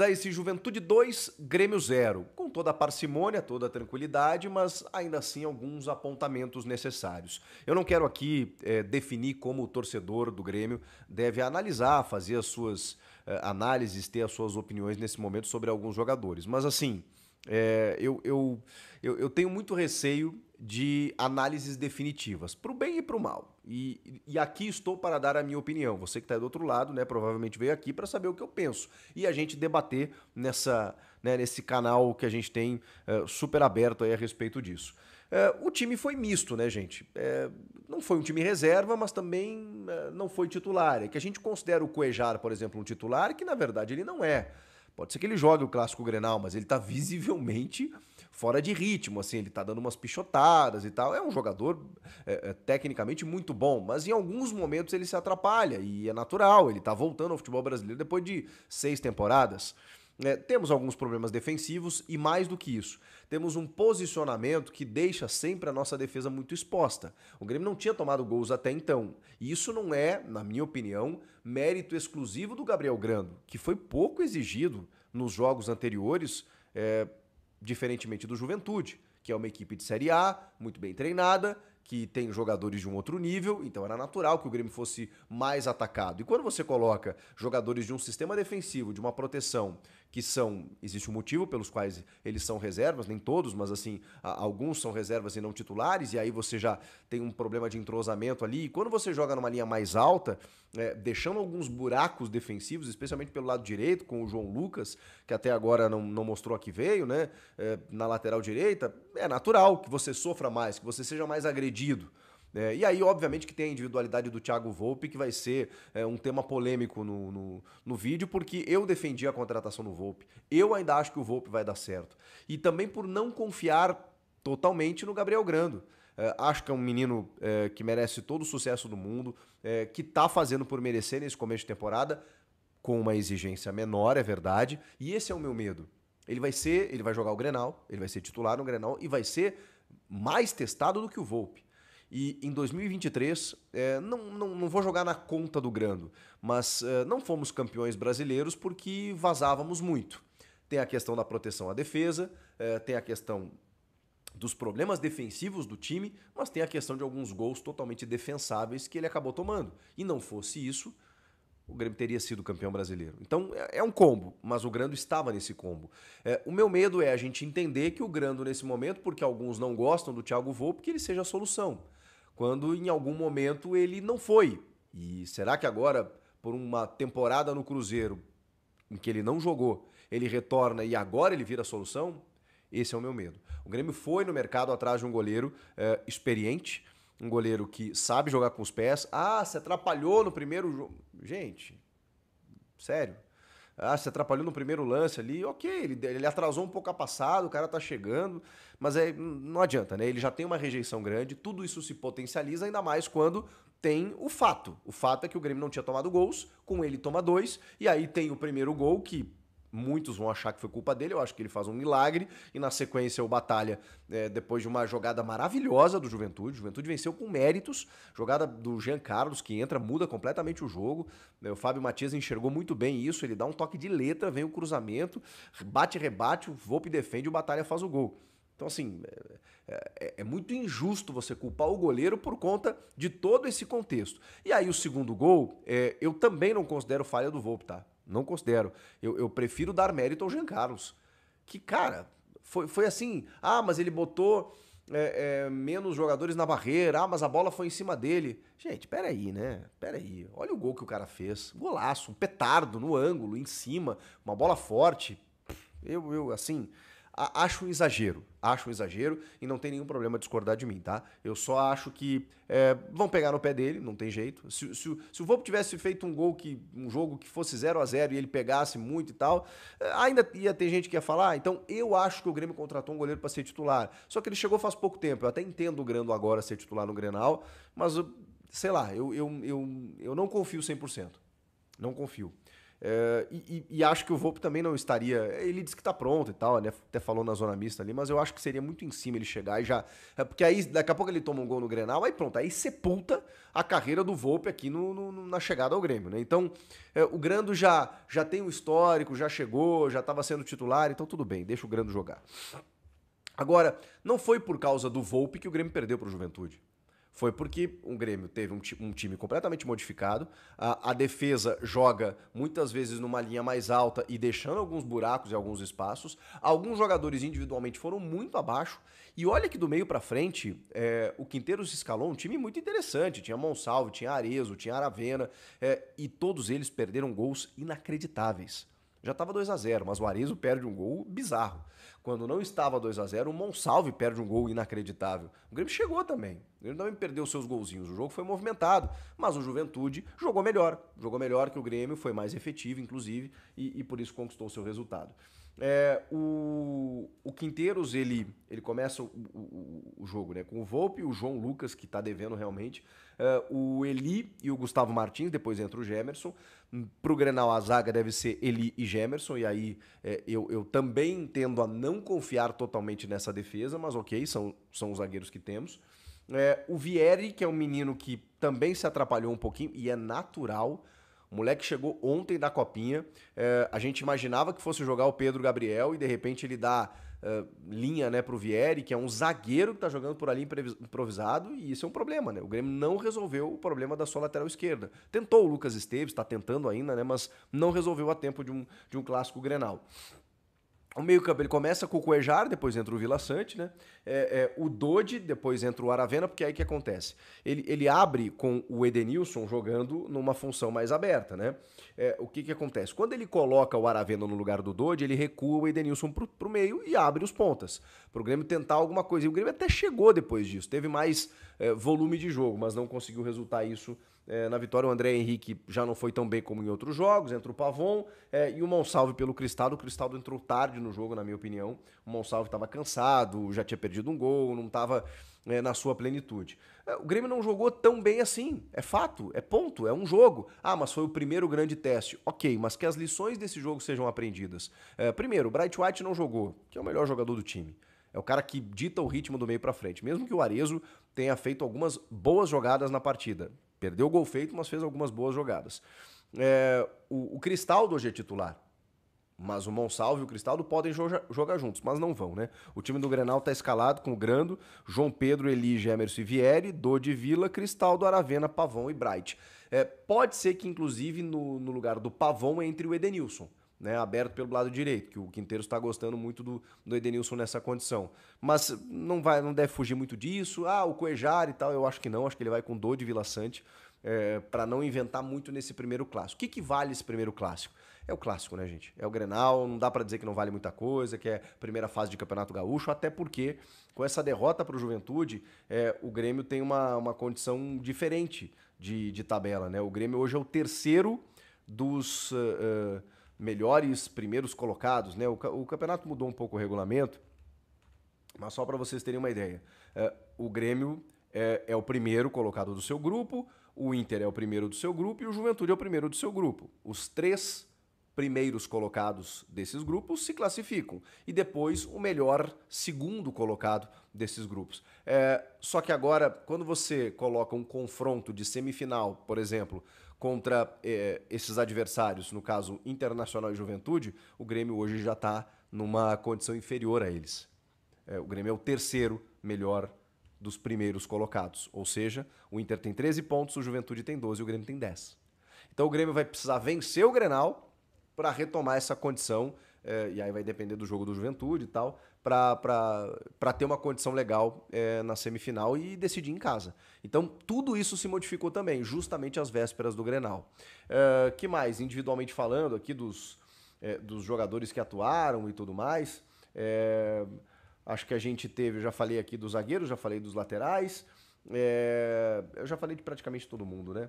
a esse Juventude 2, Grêmio 0, com toda a parcimônia, toda a tranquilidade, mas ainda assim alguns apontamentos necessários. Eu não quero aqui definir como o torcedor do Grêmio deve analisar, fazer as suas análises, ter as suas opiniões nesse momento sobre alguns jogadores, mas assim, eu tenho muito receio de análises definitivas, para o bem e para o mal. E aqui estou para dar a minha opinião. Você que está do outro lado, né, provavelmente veio aqui para saber o que eu penso. E a gente debater nesse canal que a gente tem super aberto aí a respeito disso. O time foi misto, né, gente? Não foi um time reserva, mas também não foi titular. É que a gente considera o Cuéllar, por exemplo, um titular, que na verdade ele não é. Pode ser que ele jogue o Clássico Grenal, mas ele tá visivelmente fora de ritmo, assim, ele tá dando umas pichotadas e tal. É um jogador tecnicamente muito bom, mas em alguns momentos ele se atrapalha e é natural, ele tá voltando ao futebol brasileiro depois de 6 temporadas. Temos alguns problemas defensivos e mais do que isso, temos um posicionamento que deixa sempre a nossa defesa muito exposta. O Grêmio não tinha tomado gols até então. E isso não é, na minha opinião, mérito exclusivo do Gabriel Grando, que foi pouco exigido nos jogos anteriores, diferentemente do Juventude, que é uma equipe de Série A, muito bem treinada, que tem jogadores de um outro nível, então era natural que o Grêmio fosse mais atacado. E quando você coloca jogadores de um sistema defensivo, de uma proteção, que são, existe um motivo pelos quais eles são reservas, nem todos, mas assim, alguns são reservas e não titulares, e aí você já tem um problema de entrosamento ali. E quando você joga numa linha mais alta, deixando alguns buracos defensivos, especialmente pelo lado direito, com o João Lucas, que até agora não mostrou a que veio, né? Na lateral direita, é natural que você sofra mais, que você seja mais agredido. E aí, obviamente, que tem a individualidade do Thiago Volpi, que vai ser um tema polêmico no vídeo, porque eu defendi a contratação do Volpi. Eu ainda acho que o Volpi vai dar certo. E também por não confiar totalmente no Gabriel Grando. Acho que é um menino que merece todo o sucesso do mundo, que tá fazendo por merecer nesse começo de temporada, com uma exigência menor, é verdade. E esse é o meu medo. Ele vai jogar o Grenal, ele vai ser titular no Grenal e vai ser mais testado do que o Volpi. E em 2023, não vou jogar na conta do Grando, mas não fomos campeões brasileiros porque vazávamos muito. Tem a questão da proteção à defesa, tem a questão dos problemas defensivos do time, mas tem a questão de alguns gols totalmente defensáveis que ele acabou tomando. E não fosse isso, o Grêmio teria sido campeão brasileiro. Então é um combo, mas o Grando estava nesse combo. O meu medo é a gente entender que o Grando nesse momento, porque alguns não gostam do Thiago Volpi, que ele seja a solução. Quando em algum momento ele não foi. E será que agora, por uma temporada no Cruzeiro, em que ele não jogou, ele retorna e agora ele vira a solução? Esse é o meu medo. O Grêmio foi no mercado atrás de um goleiro experiente, um goleiro que sabe jogar com os pés. Se atrapalhou no primeiro jogo. Gente, sério. Se atrapalhou no primeiro lance ali, ok, ele atrasou um pouco a passada, o cara tá chegando, mas não adianta, né? Ele já tem uma rejeição grande, tudo isso se potencializa, ainda mais quando tem o fato. O fato é que o Grêmio não tinha tomado gols, com ele toma 2, e aí tem o primeiro gol que muitos vão achar que foi culpa dele, eu acho que ele faz um milagre, e na sequência o Batalha, depois de uma jogada maravilhosa do Juventude, o Juventude venceu com méritos, jogada do Jean Carlos, que entra, muda completamente o jogo, o Fábio Matias enxergou muito bem isso, ele dá um toque de letra, vem o cruzamento, bate, rebate, o Volpi defende e o Batalha faz o gol. Então, assim, é muito injusto você culpar o goleiro por conta de todo esse contexto. E aí o segundo gol, eu também não considero falha do Volpi, tá? Não considero. Eu prefiro dar mérito ao Jean Carlos. Que, cara, foi assim. Mas ele botou menos jogadores na barreira. Mas a bola foi em cima dele. Gente, peraí, né? Peraí. Olha o gol que o cara fez. Golaço, um petardo no ângulo, em cima. Uma bola forte. Assim, acho um exagero. Acho um exagero e não tem nenhum problema discordar de mim, tá? Eu só acho que vão pegar no pé dele, não tem jeito. Se o Volpi tivesse feito um jogo que fosse 0-0 e ele pegasse muito e tal, ainda ia ter gente que ia falar. Então eu acho que o Grêmio contratou um goleiro para ser titular. Só que ele chegou faz pouco tempo. Eu até entendo o Grando agora ser titular no Grenal, mas sei lá, eu não confio 100%. Não confio. E acho que o Volpe também não estaria. Ele disse que tá pronto e tal, né? Até falou na zona mista ali, mas eu acho que seria muito em cima ele chegar e já. Porque aí, daqui a pouco ele toma um gol no Grenal, aí pronto, aí sepulta a carreira do Volpe aqui na chegada ao Grêmio, né? Então, o Grando já tem um histórico, já chegou, já estava sendo titular, então tudo bem, deixa o Grando jogar. Agora, não foi por causa do Volpe que o Grêmio perdeu para o Juventude. Foi porque o Grêmio teve um time completamente modificado, a defesa joga muitas vezes numa linha mais alta e deixando alguns buracos e alguns espaços. Alguns jogadores individualmente foram muito abaixo. E olha que do meio pra frente, o Quinteiros escalou um time muito interessante. Tinha Monsalve, tinha Arezzo, tinha Aravena, e todos eles perderam gols inacreditáveis. Já estava 2-0, mas o Arezzo perde um gol bizarro. Quando não estava 2-0, o Monsalve perde um gol inacreditável. O Grêmio chegou também. O Grêmio também perdeu seus golzinhos. O jogo foi movimentado, mas o Juventude jogou melhor. Jogou melhor que o Grêmio, foi mais efetivo, inclusive, e por isso conquistou o seu resultado. O Quinteiros, ele começa o jogo, né, com o Volpe, o João Lucas, que está devendo realmente, o Eli e o Gustavo Martins, depois entra o Gemerson. Pro Grenal a zaga deve ser Eli e Gemerson, e aí eu também tendo a não confiar totalmente nessa defesa, mas ok, são os zagueiros que temos. O Vieri, que é um menino que também se atrapalhou um pouquinho, e é natural. O moleque chegou ontem da Copinha. A gente imaginava que fosse jogar o Pedro Gabriel e de repente ele dá linha, né, pro Vieri, que é um zagueiro que tá jogando por ali improvisado, e isso é um problema, né? O Grêmio não resolveu o problema da sua lateral esquerda. Tentou o Lucas Esteves, tá tentando ainda, né, mas não resolveu a tempo de um clássico Grenal. O meio-campo ele começa com o Cuejar, depois entra o Vila Sante, né? O Dodi, depois entra o Aravena, porque aí o que acontece? Ele abre com o Edenilson jogando numa função mais aberta, né? O que acontece? Quando ele coloca o Aravena no lugar do Dodi, ele recua o Edenilson pro meio e abre os pontas. Pro Grêmio tentar alguma coisa. E o Grêmio até chegou depois disso, teve mais volume de jogo, mas não conseguiu resultar isso na vitória. O André Henrique já não foi tão bem como em outros jogos, entra o Pavon e o Monsalve pelo Cristaldo. O Cristaldo entrou tarde no jogo, na minha opinião. O Monsalve estava cansado, já tinha perdido um gol, não estava na sua plenitude. O Grêmio não jogou tão bem assim, é fato, é ponto, é um jogo. Ah, mas foi o primeiro grande teste. Ok, mas que as lições desse jogo sejam aprendidas. Primeiro, o Bright White não jogou, que é o melhor jogador do time. É o cara que dita o ritmo do meio para frente. Mesmo que o Arezzo tenha feito algumas boas jogadas na partida. Perdeu o gol feito, mas fez algumas boas jogadas. O Cristaldo hoje é titular. Mas o Monsalve e o Cristaldo podem jogar juntos, mas não vão, né? O time do Grenal tá escalado com o Grando, João Pedro, Eli, Gemerson e Vieri, Dodi, Vila, Cristaldo, Aravena, Pavon e Bright. Pode ser que, inclusive, no lugar do Pavon entre o Edenilson, né, aberto pelo lado direito, que o Quinteiros está gostando muito do Edenilson nessa condição. Mas não deve fugir muito disso. O Cuejar e tal, eu acho que não. Acho que ele vai com Dodi, Vila Sante, para não inventar muito nesse primeiro clássico. O que vale esse primeiro clássico? É o clássico, né, gente? É o Grenal, não dá para dizer que não vale muita coisa, que é primeira fase de Campeonato Gaúcho, até porque com essa derrota para o Juventude, o Grêmio tem uma condição diferente de tabela, né? O Grêmio hoje é o terceiro dos melhores primeiros colocados, né? O campeonato mudou um pouco o regulamento, mas só para vocês terem uma ideia. O Grêmio é o primeiro colocado do seu grupo, o Inter é o primeiro do seu grupo e o Juventude é o primeiro do seu grupo. Os três primeiros colocados desses grupos se classificam. E depois o melhor segundo colocado desses grupos. Só que agora, quando você coloca um confronto de semifinal, por exemplo, contra esses adversários, no caso Internacional e Juventude, o Grêmio hoje já está numa condição inferior a eles. O Grêmio é o terceiro melhor dos primeiros colocados. Ou seja, o Inter tem 13 pontos, o Juventude tem 12 e o Grêmio tem 10. Então o Grêmio vai precisar vencer o Grenal para retomar essa condição, e aí vai depender do jogo do Juventude e tal, para ter uma condição legal na semifinal e decidir em casa. Então, tudo isso se modificou também, justamente às vésperas do Grenal. Que mais? Individualmente falando aqui dos jogadores que atuaram e tudo mais, acho que a gente teve, eu já falei aqui dos zagueiros, já falei dos laterais, eu já falei de praticamente todo mundo, né?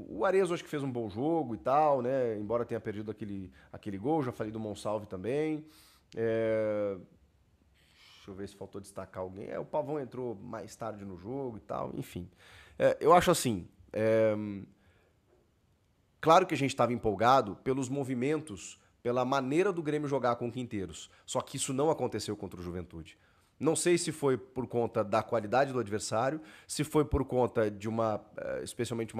O Arezzo acho que fez um bom jogo e tal, né? Embora tenha perdido aquele gol, já falei do Monsalve também. Deixa eu ver se faltou destacar alguém. O Pavon entrou mais tarde no jogo e tal, enfim. Eu acho assim, Claro que a gente estava empolgado pelos movimentos, pela maneira do Grêmio jogar com quinteiros. Só que isso não aconteceu contra o Juventude. Não sei se foi por conta da qualidade do adversário, se foi por conta de especialmente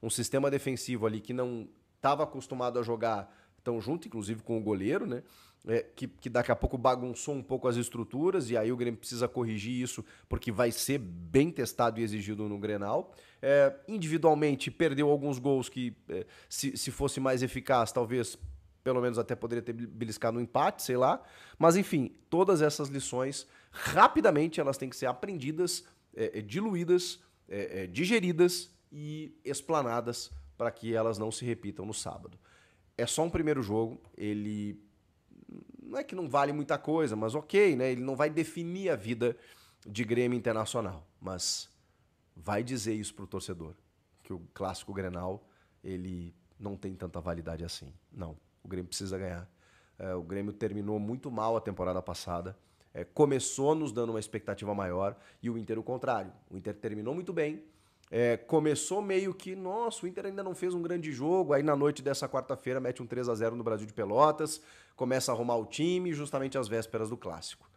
um sistema defensivo ali que não estava acostumado a jogar tão junto, inclusive com o goleiro, né? Que daqui a pouco bagunçou um pouco as estruturas e aí o Grêmio precisa corrigir isso porque vai ser bem testado e exigido no Grenal. Individualmente perdeu alguns gols que, se fosse mais eficaz, talvez pelo menos até poderia ter beliscado um empate, sei lá. Mas enfim, todas essas lições, rapidamente elas têm que ser aprendidas, diluídas, digeridas e explanadas para que elas não se repitam no sábado. É só um primeiro jogo, ele não é que não vale muita coisa, mas ok, né? Ele não vai definir a vida de Grêmio Internacional, mas vai dizer isso pro torcedor, que o clássico Grenal, ele não tem tanta validade assim. Não, o Grêmio precisa ganhar. O Grêmio terminou muito mal a temporada passada, começou nos dando uma expectativa maior e o Inter o contrário. O Inter terminou muito bem, começou meio que, nossa, o Inter ainda não fez um grande jogo, aí na noite dessa quarta-feira mete um 3-0 no Brasil de Pelotas, começa a arrumar o time justamente às vésperas do clássico.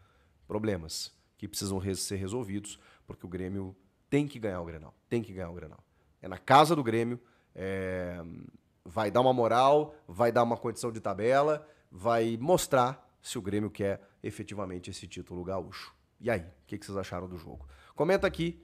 Problemas que precisam ser resolvidos, porque o Grêmio tem que ganhar o Grenal, tem que ganhar o Grenal. É na casa do Grêmio, vai dar uma moral, vai dar uma condição de tabela, vai mostrar se o Grêmio quer efetivamente esse título gaúcho. E aí, o que vocês acharam do jogo? Comenta aqui